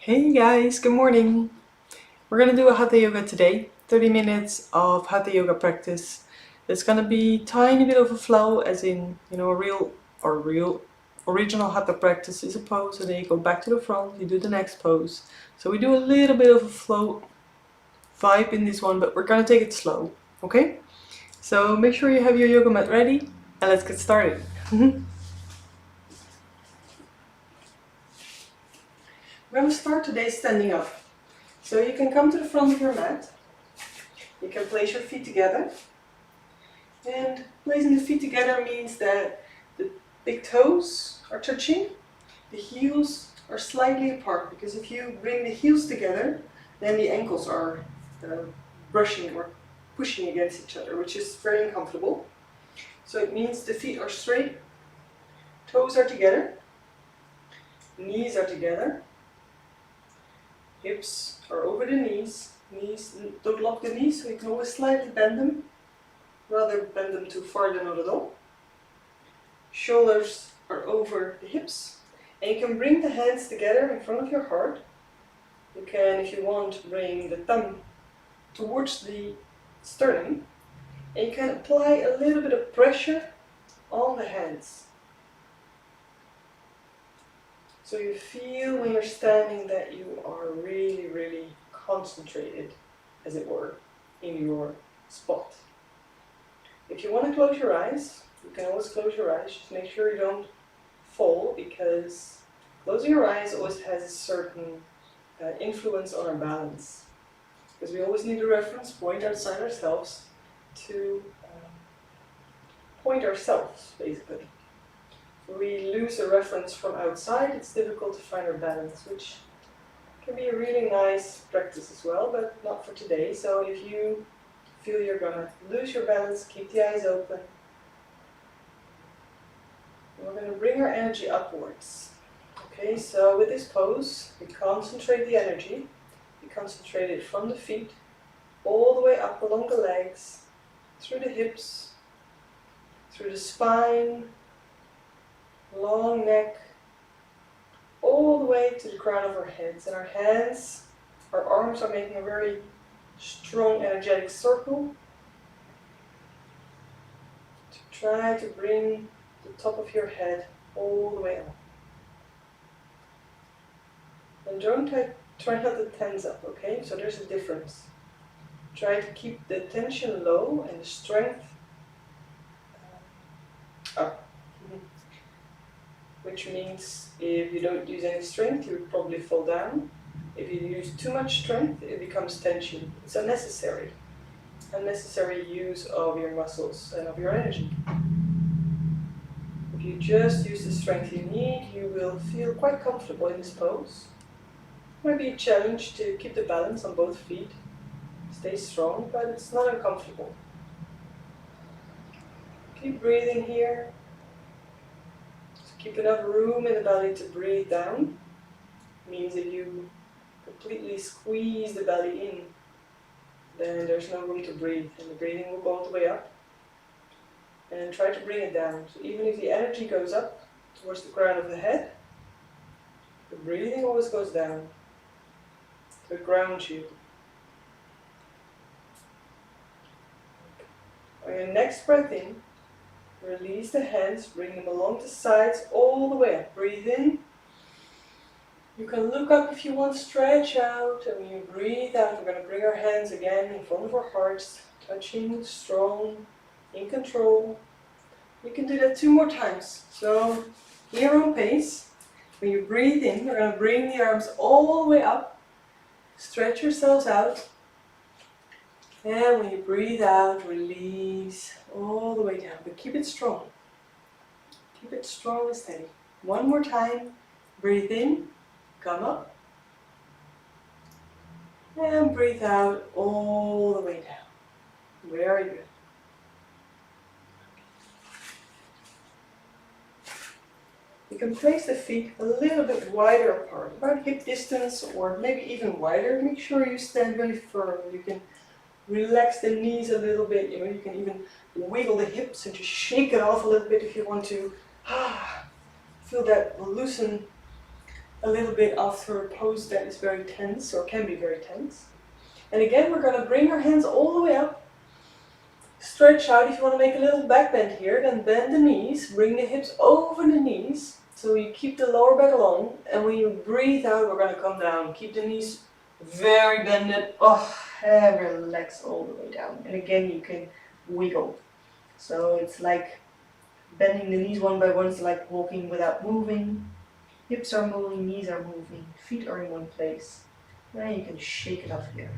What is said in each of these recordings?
Hey guys, good morning. We're gonna do a Hatha yoga today. 30 minutes of Hatha yoga practice. It's gonna be tiny bit of a flow, as in, a real original Hatha practice is a pose, and then you go back to the front, you do the next pose. So we do a little bit of a flow vibe in this one, but we're gonna take it slow, okay? So make sure you have your yoga mat ready, and let's get started. We're gonna start today standing up. So you can come to the front of your mat. You can place your feet together. And placing the feet together means that the big toes are touching, the heels are slightly apart, because if you bring the heels together, then the ankles are brushing or pushing against each other, which is very uncomfortable. So it means the feet are straight, toes are together, knees are together, hips are over the knees, don't lock the knees, so you can always slightly bend them, rather bend them too far than not at all. Shoulders are over the hips, and you can bring the hands together in front of your heart. You can, if you want, bring the thumb towards the sternum, and you can apply a little bit of pressure on the hands. So you feel when you're standing that you are really, really concentrated, as it were, in your spot. If you want to close your eyes, you can always close your eyes. Just make sure you don't fall, because closing your eyes always has a certain influence on our balance. Because we always need a reference point outside ourselves to point ourselves, basically. If we lose a reference from outside, it's difficult to find our balance, which can be a really nice practice as well, but not for today. So if you feel you're gonna lose your balance, keep the eyes open. We're going to bring our energy upwards. Okay, so with this pose, we concentrate the energy. We concentrate it from the feet, all the way up along the legs, through the hips, through the spine, long neck, all the way to the crown of our heads. And our hands, our arms are making a very strong energetic circle to try to bring the top of your head all the way up. And don't try not to tense up, okay? So there's a difference. Try to keep the tension low and the strength up. Which means if you don't use any strength, you would probably fall down. If you use too much strength, it becomes tension. It's unnecessary. Unnecessary use of your muscles and of your energy. If you just use the strength you need, you will feel quite comfortable in this pose. It might be a challenge to keep the balance on both feet. Stay strong, but it's not uncomfortable. Keep breathing here. Just keep enough room in the belly to breathe down. It means if you completely squeeze the belly in, then there's no room to breathe, and the breathing will go all the way up. And try to bring it down. So even if the energy goes up towards the crown of the head, the breathing always goes down to ground you. On your next breath in, release the hands, bring them along the sides all the way up. Breathe in. You can look up if you want, stretch out, and when you breathe out, we're going to bring our hands again in front of our hearts, touching, strong, in control. You can do that 2 more times. So, in your own pace, when you breathe in, you're going to bring the arms all the way up, stretch yourselves out, and when you breathe out, release all the way down, but keep it strong. Keep it strong and steady. 1 more time, breathe in, come up, and breathe out all the way down. Very good. You can place the feet a little bit wider apart, about hip distance or maybe even wider. Make sure you stand really firm. You can relax the knees a little bit. You can even wiggle the hips and just shake it off a little bit if you want to. Feel that loosen a little bit after a pose that is very tense or can be very tense. And again, we're going to bring our hands all the way up. Stretch out. If you want to make a little back bend here, then bend the knees, bring the hips over the knees, so you keep the lower back long, and when you breathe out, we're going to come down. Keep the knees very bended, and relax all the way down. And again, you can wiggle. So it's like bending the knees one by one, it's like walking without moving. Hips are moving, knees are moving, feet are in one place. Now you can shake it off here.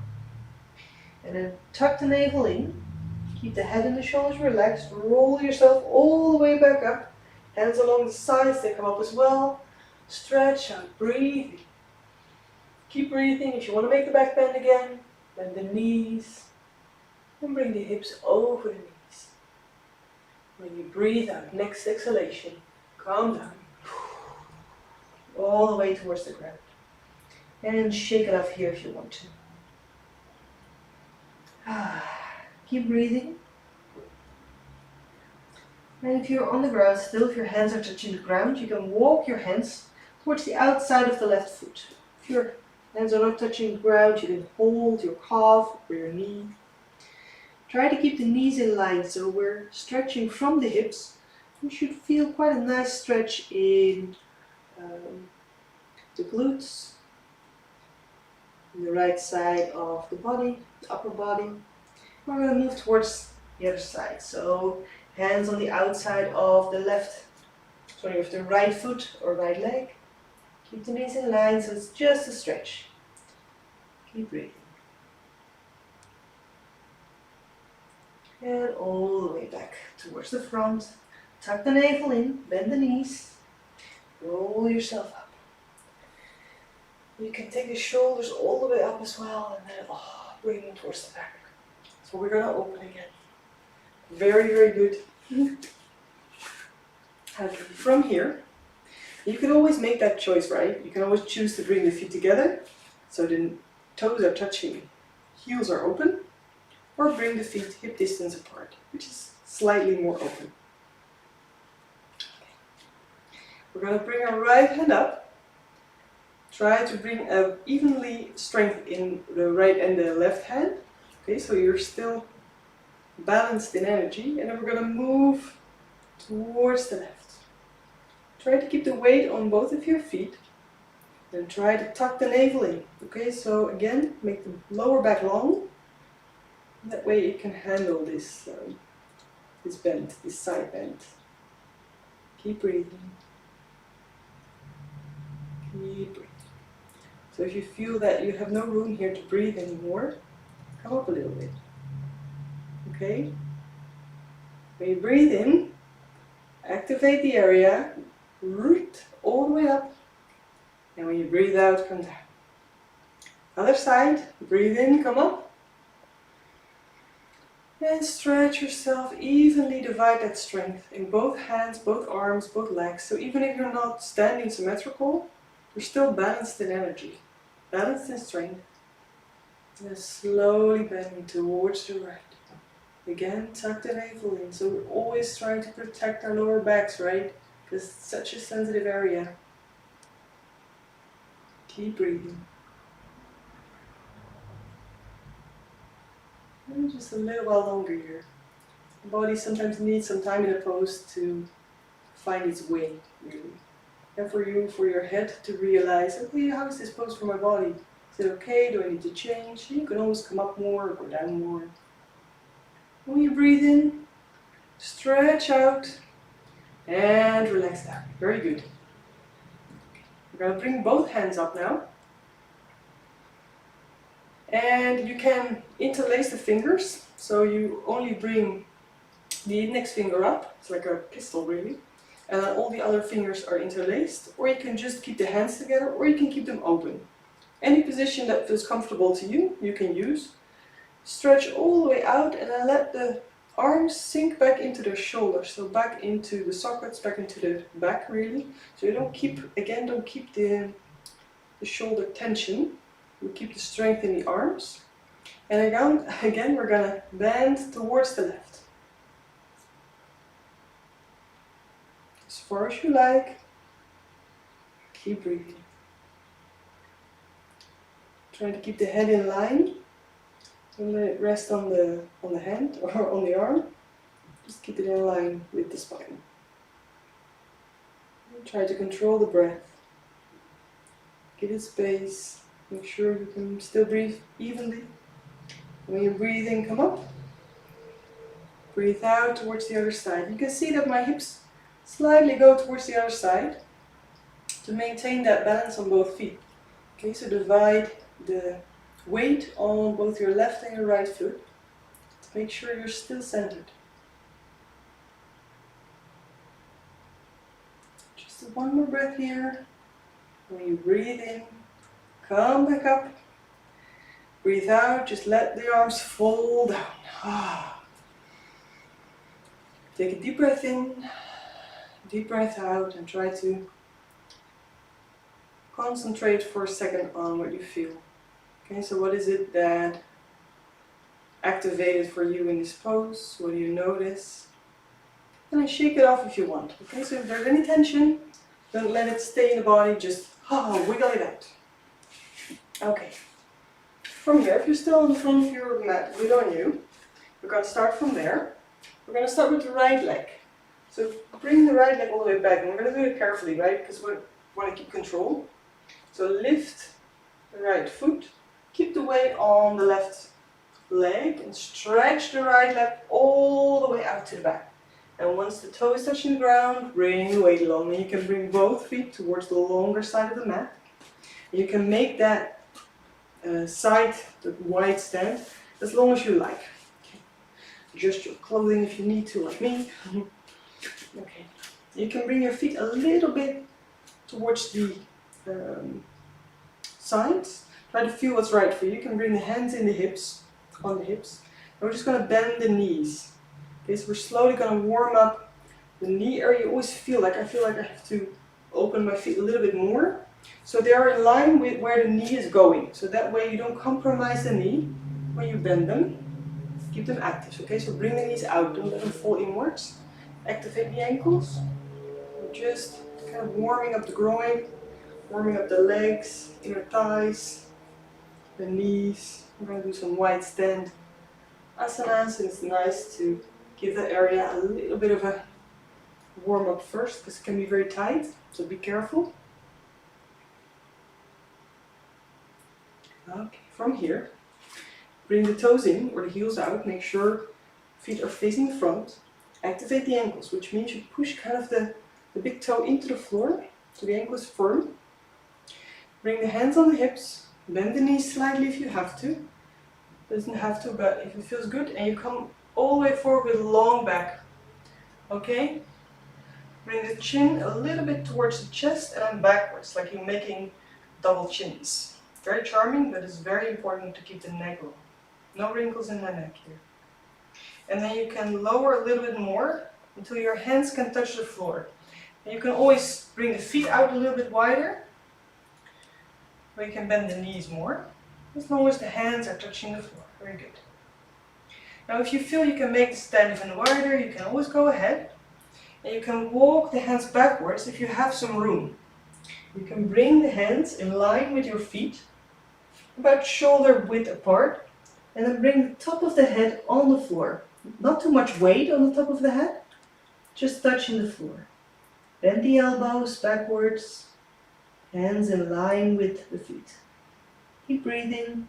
And then tuck the navel in. Keep the head and the shoulders relaxed. Roll yourself all the way back up. Hands along the sides, they come up as well. Stretch out, breathe. Keep breathing. If you want to make the back bend again, bend the knees. And bring the hips over the knees. When you breathe out, next exhalation, calm down. All the way towards the ground. And shake it off here if you want to. Keep breathing. And if you're on the ground still, if your hands are touching the ground, you can walk your hands towards the outside of the left foot. If your hands are not touching the ground, you can hold your calf or your knee. Try to keep the knees in line, so we're stretching from the hips. You should feel quite a nice stretch in the glutes, on the right side of the body, the upper body. We're going to move towards the other side. So hands on the outside of the of the right foot or right leg. Keep the knees in line, so it's just a stretch. Keep breathing. And all the way back towards the front. Tuck the navel in, bend the knees, roll yourself up. You can take the shoulders all the way up as well, and then bring them towards the back. So we're going to open again. Very, very good. And from here, you can always make that choice, right? You can always choose to bring the feet together, so the toes are touching, heels are open, or bring the feet hip distance apart, which is slightly more open. We're going to bring our right hand up. Try to bring evenly strength in the right and the left hand. Okay, so you're still balanced in energy, and then we're going to move towards the left. Try to keep the weight on both of your feet, and try to tuck the navel in. Okay, so again, make the lower back long. That way it can handle this bend, this side bend. Keep breathing. Keep breathing. So if you feel that you have no room here to breathe anymore, come up a little bit. Okay? When you breathe in, activate the area, root all the way up. And when you breathe out, come down. Other side, breathe in, come up. And stretch yourself, evenly divide that strength in both hands, both arms, both legs. So even if you're not standing symmetrical, you're still balanced in energy, balanced in strength. And then slowly bending towards the right. Again, tuck the navel in. So we're always trying to protect our lower backs, right? Because it's such a sensitive area. Keep breathing. And just a little while longer here. The body sometimes needs some time in a pose to find its way, really. And for you, for your head to realize, okay, how is this pose for my body? Is it okay? Do I need to change? You can always come up more or go down more. When you breathe in, stretch out and relax down. Very good. We're going to bring both hands up now. And you can interlace the fingers. So you only bring the index finger up. It's like a pistol really. And then all the other fingers are interlaced. Or you can just keep the hands together, or you can keep them open. Any position that feels comfortable to you, you can use. Stretch all the way out and then let the arms sink back into their shoulders. So back into the sockets, back into the back really. So you don't keep the shoulder tension. You keep the strength in the arms. And again we're going to bend towards the left. As far as you like. Keep breathing. Trying to keep the head in line. Don't let it rest on the hand or on the arm. Just keep it in line with the spine. And try to control the breath. Give it space. Make sure you can still breathe evenly. When you breathe in, come up. Breathe out towards the other side. You can see that my hips slightly go towards the other side to maintain that balance on both feet. Okay, so divide the weight on both your left and your right foot to make sure you're still centered. Just one more breath here. When you breathe in, come back up. Breathe out, just let the arms fall down. Take a deep breath in, deep breath out, and try to concentrate for a second on what you feel. Okay, so what is it that activated for you in this pose? What do you notice? And then shake it off if you want. Okay, so if there's any tension, don't let it stay in the body, just wiggle it out. Okay. From here, if you're still in front of your mat, good on you. We're going to start from there. We're going to start with the right leg. So bring the right leg all the way back, and we're going to do it carefully, right? Because we want to keep control. So lift the right foot, keep the weight on the left leg, and stretch the right leg all the way out to the back. And once the toe is touching the ground, bring the weight along. And you can bring both feet towards the longer side of the mat. You can make that side, the wide stand, as long as you like. Okay. Adjust your clothing if you need to, like me. Okay. You can bring your feet a little bit towards the sides. Try to feel what's right for you. You can bring the hands in the hips, on the hips. And we're just going to bend the knees. Okay, so we're slowly going to warm up the knee area. You always feel like, I feel like I have to open my feet a little bit more. So they are in line with where the knee is going. So that way you don't compromise the knee when you bend them. Keep them active. Okay, so bring the knees out. Don't let them fall inwards. Activate the ankles. We're just kind of warming up the groin, warming up the legs, inner thighs, the knees. We're going to do some wide stand asanas, and it's nice to give that area a little bit of a warm up first because it can be very tight, so be careful. Okay, from here, bring the toes in or the heels out, make sure feet are facing the front. Activate the ankles, which means you push kind of the big toe into the floor so the ankle is firm. Bring the hands on the hips, bend the knees slightly if you have to. Doesn't have to, but if it feels good, and you come all the way forward with a long back. Okay? Bring the chin a little bit towards the chest and then backwards, like you're making double chins. Very charming, but it's very important to keep the neck long. No wrinkles in the neck here. And then you can lower a little bit more until your hands can touch the floor. And you can always bring the feet out a little bit wider, or you can bend the knees more, as long as the hands are touching the floor. Very good. Now if you feel you can make the stand even wider, you can always go ahead. And you can walk the hands backwards if you have some room. You can bring the hands in line with your feet, about shoulder width apart, and then bring the top of the head on the floor. Not too much weight on the top of the head, just touching the floor. Bend the elbows backwards, hands in line with the feet. Keep breathing.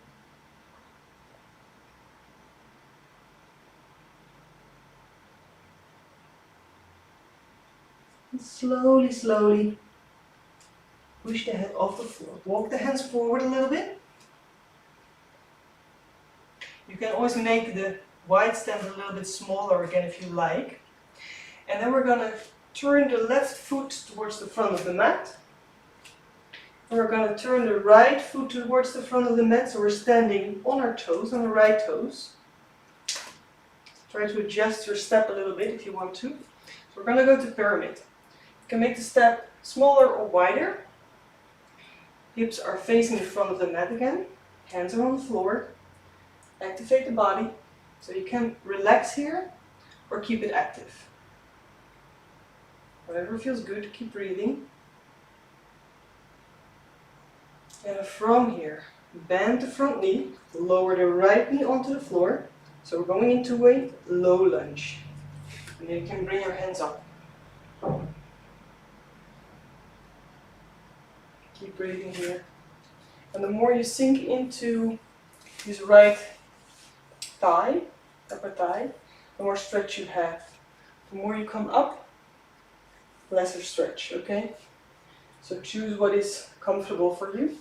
And slowly, slowly push the head off the floor. Walk the hands forward a little bit. You can always make the wide stand a little bit smaller again if you like. And then we're going to turn the left foot towards the front of the mat. And we're going to turn the right foot towards the front of the mat, so we're standing on our toes, on the right toes. Try to adjust your step a little bit if you want to. So we're going to go to pyramid. You can make the step smaller or wider. Hips are facing the front of the mat again. Hands are on the floor. Activate the body. So you can relax here or keep it active. Whatever feels good, keep breathing. And from here, Bend the front knee, lower the right knee onto the floor. So we're going into a low lunge. And then you can bring your hands up. Keep breathing here. And the more you sink into this right thigh, upper thigh, the more stretch you have. The more you come up, lesser stretch, okay? So choose what is comfortable for you.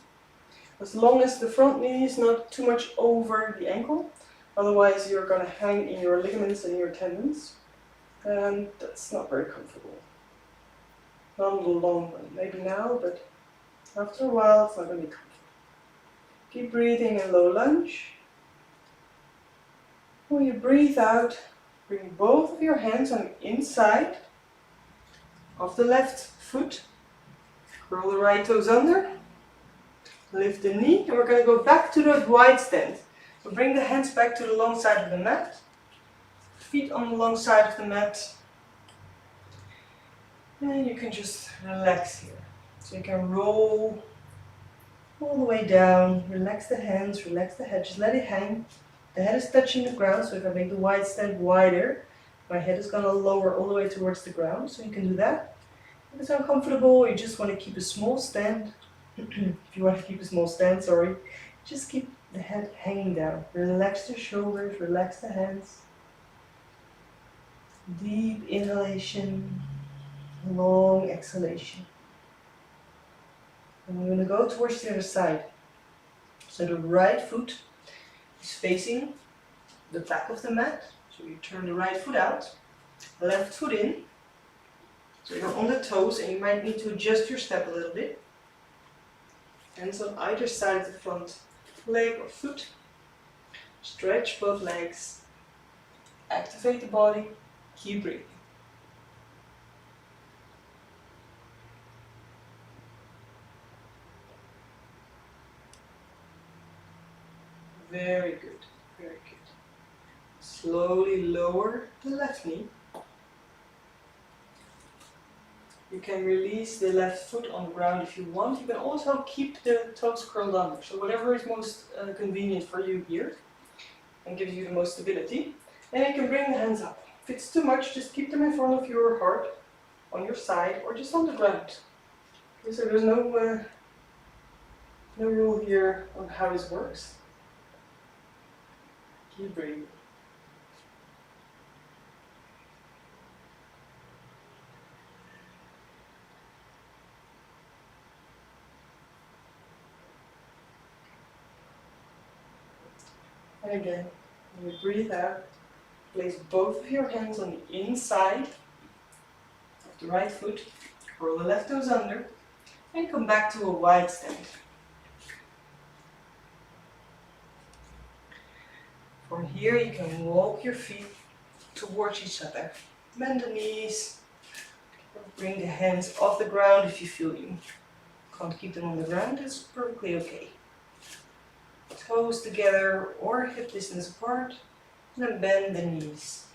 As long as the front knee is not too much over the ankle, otherwise you're going to hang in your ligaments and your tendons, and that's not very comfortable. Not in the long run. Maybe now, but after a while it's not going to be comfortable. Keep breathing in low lunge. When you breathe out, bring both of your hands on the inside of the left foot. Curl the right toes under. Lift the knee, and we're going to go back to the wide stand. So bring the hands back to the long side of the mat. Feet on the long side of the mat. And you can just relax here. So you can roll all the way down. Relax the hands, relax the head. Just let it hang. The head is touching the ground, so if I make the wide stand wider, my head is going to lower all the way towards the ground. So you can do that. If it's uncomfortable, you just want to keep a small stand. If you want to keep a small stand, sorry, just keep the head hanging down. Relax the shoulders, relax the hands. Deep inhalation, long exhalation. And we're going to go towards the other side. So the right foot is facing the back of the mat. So you turn the right foot out, left foot in. So you're on the toes, and you might need to adjust your step a little bit. Hands on either side of the front leg or foot. Stretch both legs. Activate the body. Keep breathing. Very good, very good. Slowly lower the left knee. You can release the left foot on the ground if you want. You can also keep the toes curled under. So whatever is most convenient for you here and gives you the most stability. And you can bring the hands up. If it's too much, just keep them in front of your heart, on your side, or just on the ground. So there's no rule here on how this works. Keep breathing. And again, when you breathe out, place both of your hands on the inside of the right foot, curl the left toes under, and come back to a wide stand. From here you can walk your feet towards each other. Bend the knees, bring the hands off the ground if you feel you can't keep them on the ground, it's perfectly okay. Toes together or hip distance apart, and then bend the knees.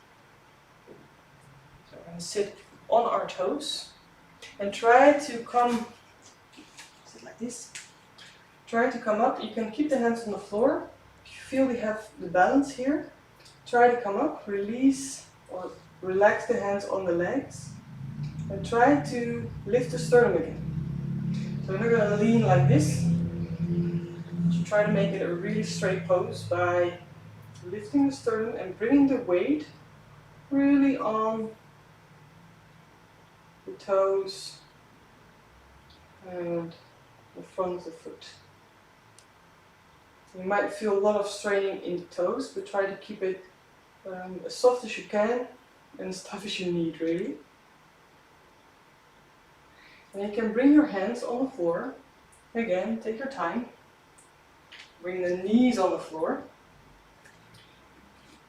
So we're going to sit on our toes and try to come, sit like this. Try to come up. You can keep the hands on the floor. If you feel we have the balance here, try to come up, release or relax the hands on the legs, and try to lift the sternum again. So we're going to lean like this. Try to make it a really straight pose by lifting the sternum and bringing the weight really on the toes and the front of the foot. You might feel a lot of straining in the toes, but try to keep it as soft as you can and as tough as you need, really. And you can bring your hands on the floor. Again, take your time. Bring the knees on the floor.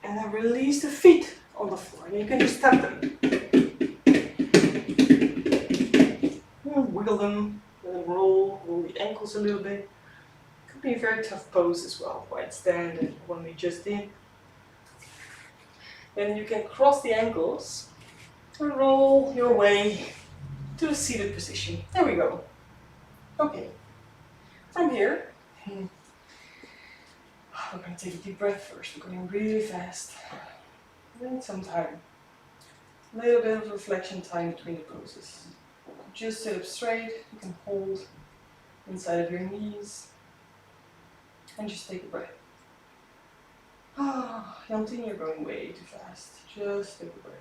And then release the feet on the floor. And you can just tap them. And wiggle them. And roll the ankles a little bit. Could be a very tough pose as well. Wide stand and one we just did. Then you can cross the ankles and roll your way to a seated position. There we go. Okay. From here, We're going to take a deep breath first. We're going really fast. And some time. A little bit of reflection time between the poses. Just sit up straight. You can hold inside of your knees. And just take a breath. Jantien, you're going way too fast. Just take a breath.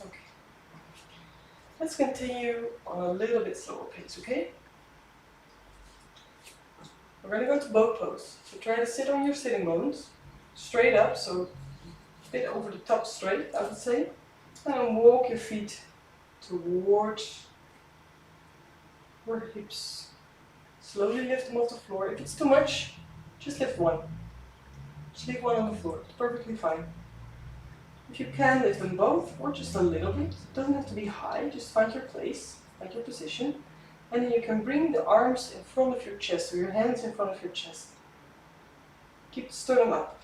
Okay. Let's continue on a little bit slower pace, okay? We're going to go to boat pose. So try to sit on your sitting bones, straight up, so a bit over the top straight, I would say. And then walk your feet towards your hips. Slowly lift them off the floor. If it's too much, just lift one. Just leave one on the floor. It's perfectly fine. If you can, lift them both, or just a little bit. It doesn't have to be high. Just find your place, find your position. And then you can bring the arms in front of your chest, so your hands in front of your chest. Keep the sternum up.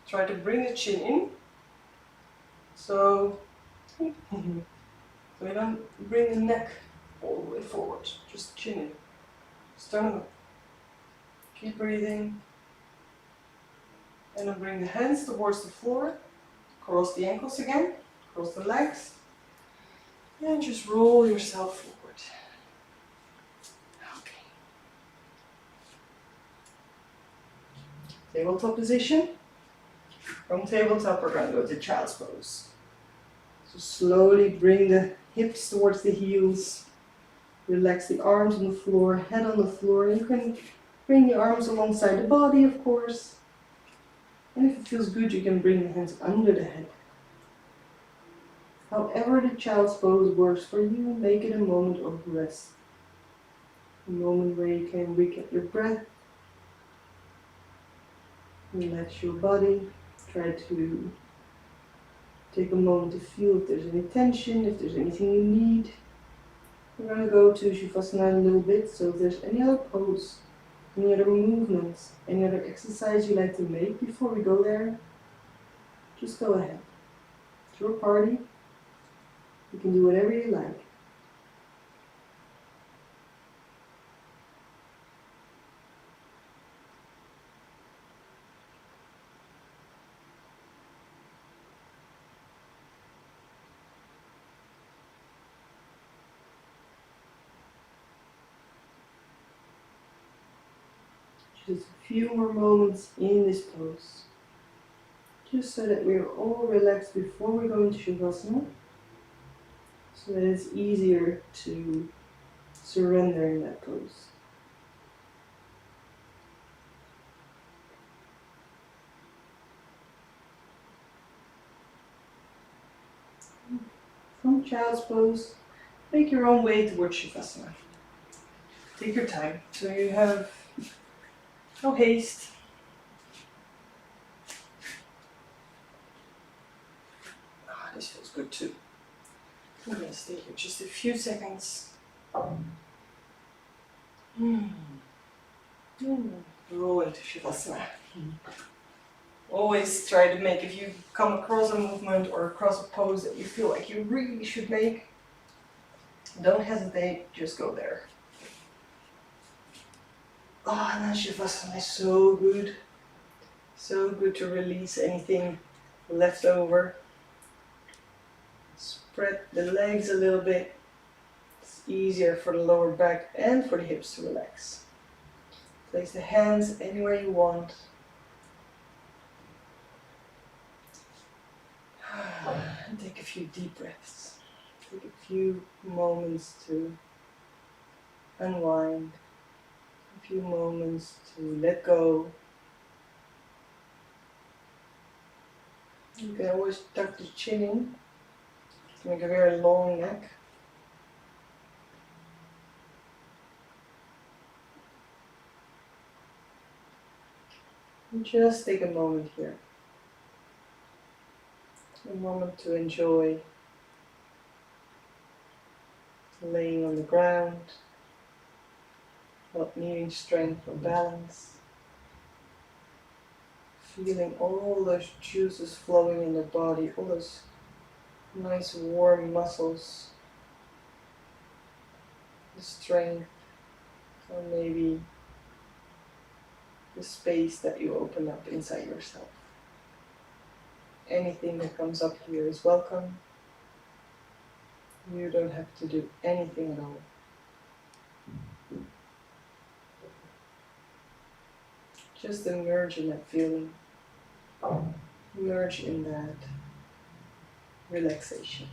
Try to bring the chin in. So you don't bring the neck all the way forward. Just chin in. Sternum up. Keep breathing. And then bring the hands towards the floor. Cross the ankles again. Cross the legs. And just roll yourself forward. Okay. Tabletop position. From tabletop, we're going to go to child's pose. So slowly bring the hips towards the heels. Relax the arms on the floor, head on the floor. You can bring the arms alongside the body, of course. And if it feels good, you can bring the hands under the head. However the child's pose works for you, make it a moment of rest. A moment where you can recap your breath. Relax your body. Try to take a moment to feel if there's any tension, if there's anything you need. We're going to go to Shavasana in a little bit, so if there's any other pose, any other movements, any other exercise you like to make before we go there, just go ahead. It's your party. You can do whatever you like. Just a few more moments in this pose. Just so that we're all relaxed before we go into Shavasana. So that it's easier to surrender in that pose. From child's pose, make your own way towards Shavasana. Take your time, so you have no haste. This feels good too. I'm going to stay here just a few seconds. Roll into Shavasana. Always try to make, if you come across a movement or across a pose that you feel like you really should make, don't hesitate, just go there. And then Shavasana is so good. So good to release anything left over. Spread the legs a little bit. It's easier for the lower back and for the hips to relax. Place the hands anywhere you want. And take a few deep breaths. Take a few moments to unwind. A few moments to let go. You can always tuck the chin in. Make a very long neck. And just take a moment here. A moment to enjoy laying on the ground, not needing strength or balance. Feeling all those juices flowing in the body, all those nice warm muscles, the strength, or maybe the space that you open up inside yourself. Anything that comes up here is welcome. You don't have to do anything at all. Just emerge in that feeling. Emerge in that relaxation.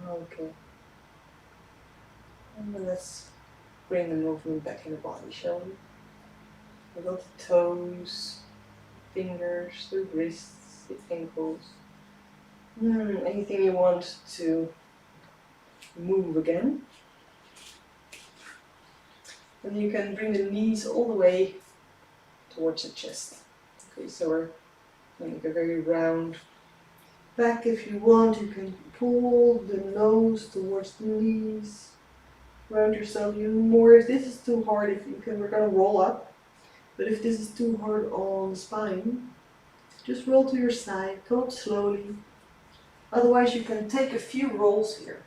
Okay. And then let's bring the movement back in the body, shall we? Wiggle the toes, fingers, the wrists, the ankles. Anything you want to move again. And you can bring the knees all the way towards the chest. Okay, so we're going to make a very round back. If you want, you can pull the nose towards the knees. Round yourself even more. If this is too hard, if you can, we're going to roll up. But if this is too hard on the spine, just roll to your side, come up slowly. Otherwise, you can take a few rolls here.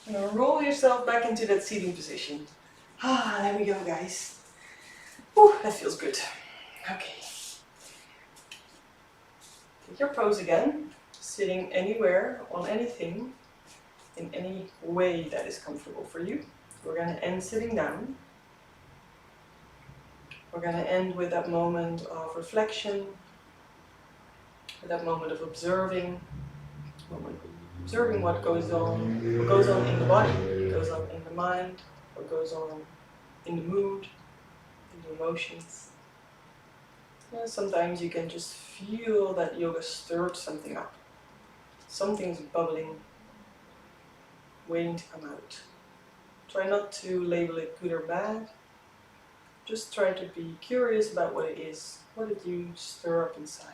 Now roll yourself back into that seating position. There we go, guys. Whew, that feels good. Okay. Take your pose again, sitting anywhere, on anything, in any way that is comfortable for you. We're going to end sitting down. We're going to end with that moment of reflection, with that moment of observing what goes on in the body, what goes on in the mind, what goes on in the mood, in the emotions. Sometimes you can just feel that yoga stirred something up. Something's bubbling, waiting to come out. Try not to label it good or bad. Just try to be curious about what it is. What did you stir up inside?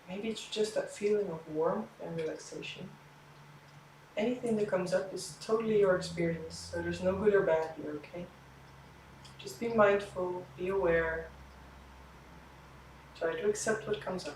Maybe it's just that feeling of warmth and relaxation. Anything that comes up is totally your experience, so there's no good or bad here, okay? Just be mindful, be aware. Try to accept what comes up.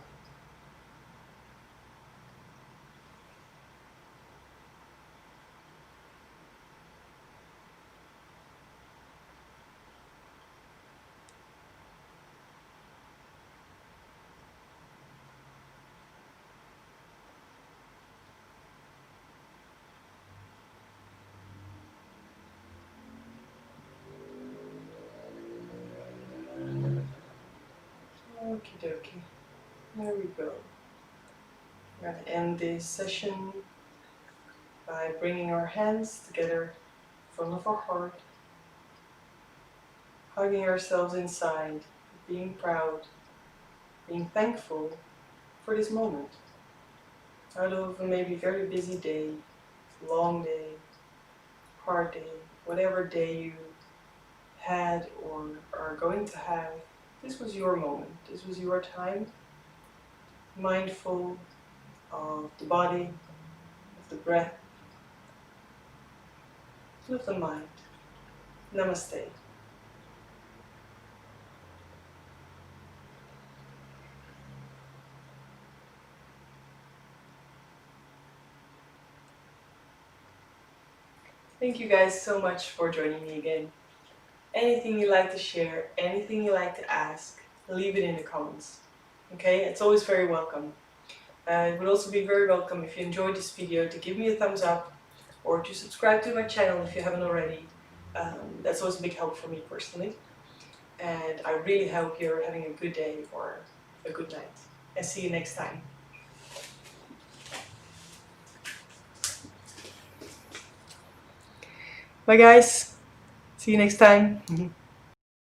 Okie dokie. There we go. We're going to end this session by bringing our hands together in front of our heart, hugging ourselves inside, being proud, being thankful for this moment. Out of a maybe very busy day, long day, hard day, whatever day you had or are going to have, this was your moment, this was your time, mindful of the body, of the breath, of the mind. Namaste. Thank you guys so much for joining me again. Anything you'd like to share, anything you'd like to ask, leave it in the comments. Okay, it's always very welcome. It would also be very welcome if you enjoyed this video to give me a thumbs up or to subscribe to my channel if you haven't already. That's always a big help for me personally. And I really hope you're having a good day or a good night. And see you next time. Bye guys. See you next time.